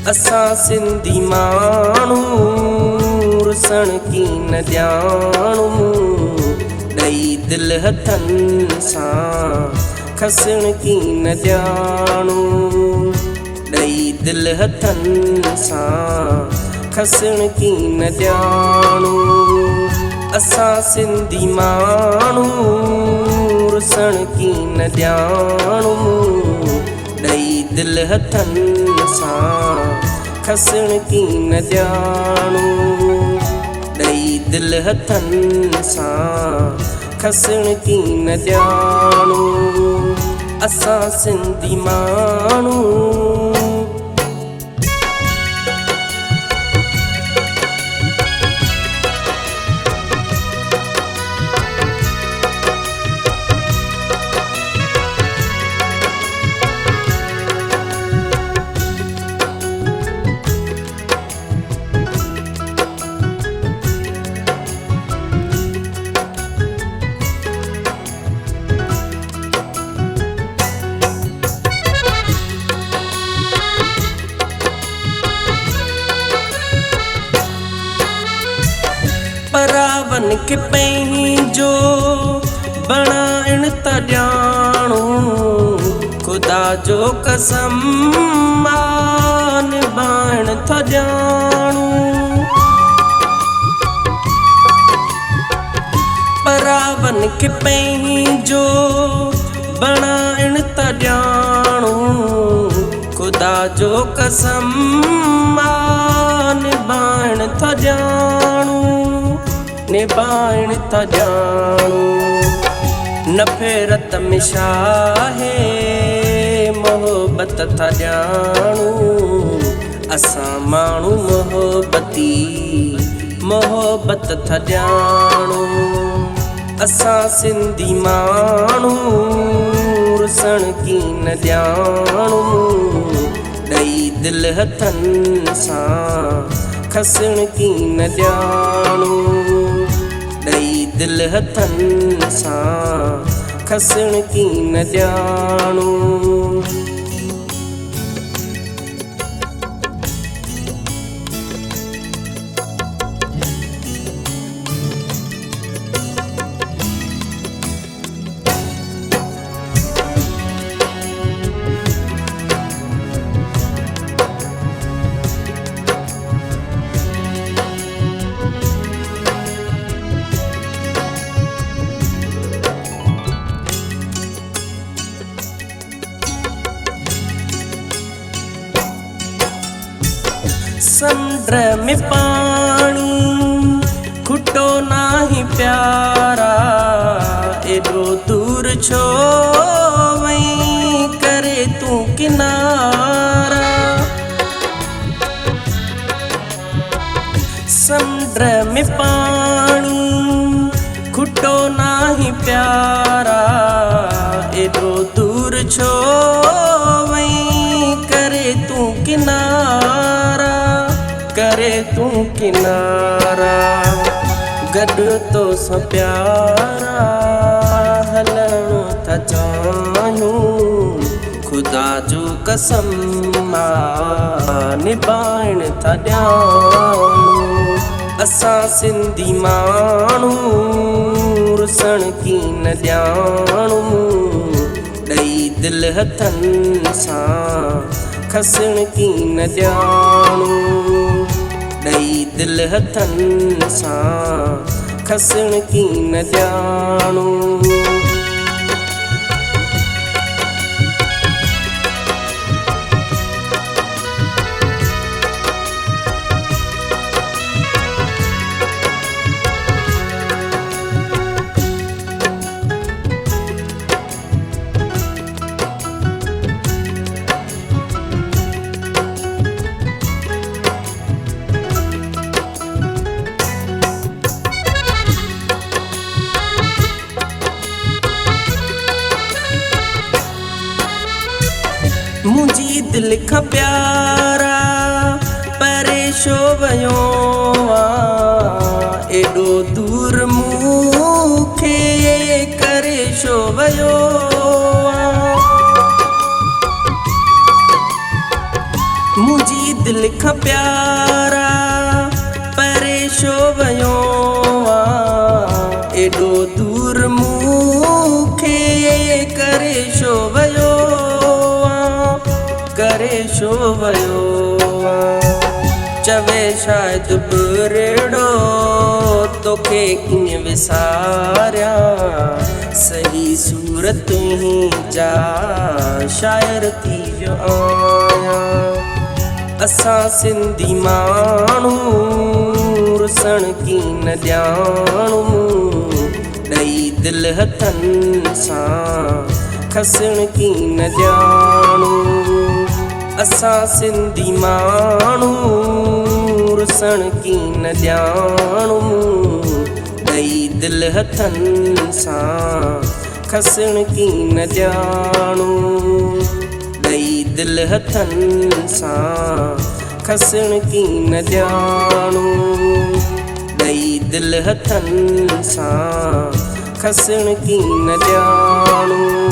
असां सिंधी माण्हू रुसण की न ॼाणूं, ॾेई दिलि हथनि सां खसण की न ॼाणूं, ॾेई दिलि हथनि सां खसण की न ॼाणूं। असां सिंधी माण्हू रुसण की न ॼाणूं, ॾेई दिलि हथनि सां खसण की न ॼाणूं, ॾेई दिलि हथनि सां खसण की न ॼाणूं। असां सिंधी माण्हू परावन के पंहिंजो बणाइण था ॼाणूं, ख़ुदा जो कसम निभाइण था ॼाणूं। परावन के पंहिंजो बणाइण था ॼाणूं, ख़ुदा जो कसम निभाइण था ॼाणूं, निभाइण था ॼाणूं। नफ़रत में छा आहे मोहबत था ॼाणूं, असां माण्हू मोहबत था ॼाणूं। असां सिंधी माण्हू रुसण की न ॼाणूं, ॾेई दिलि हथनि सां खसण की न ॼाणूं, ॾेई दिलि हथनि सां खसण की न ॼाणूं। समुंड में पानी खुटो नाही प्यारा, एॾो दूर छो वई करे तूं किनारा। समुंड में पानी खुटो नाही प्यारा, एॾो दूर छो वई करे तूं किनारा, करे तूं किनारा। गॾु तो सां प्यारा हलण था चाहियूं, ख़ुदा जो कसम निभाइण था ॼाणूं। असां सिंधी माण्हू रुसण की न ॼाणूं, ॾेई दिलि हथनि सां खसण की न ॼाणूं, ॾेई दिलि हथनि सां खसण की न ॼाणूं। मुंहिंजी दिलि खां प्यारा परे छो वियो आहे, एॾो दूर मूंखे करे छो वियो आहे। मुंहिंजी दिलि दिल खां प्यारा परे छो वियो एॾो दूर मूंखे करे छो वियो करे छो वियो चवे शायदि बुरेड़ो तोखे कीअं विसारिया सही सूरत ही जा शायर थी वियो आहियां असां सिंधी माण्हू रुसण की न ॼाणू ॾई दिलि हथनि सां खसण की न ॼाणू असां सिंधी माण्हू रुसण की न ॼाणू ॾई दिलि हथनि सां खसण की न ॼाणू ॾई दिलि हथनि सां खसण की न ॼाणू ॾई दिलि हथनि सां खसण की न ॼाणू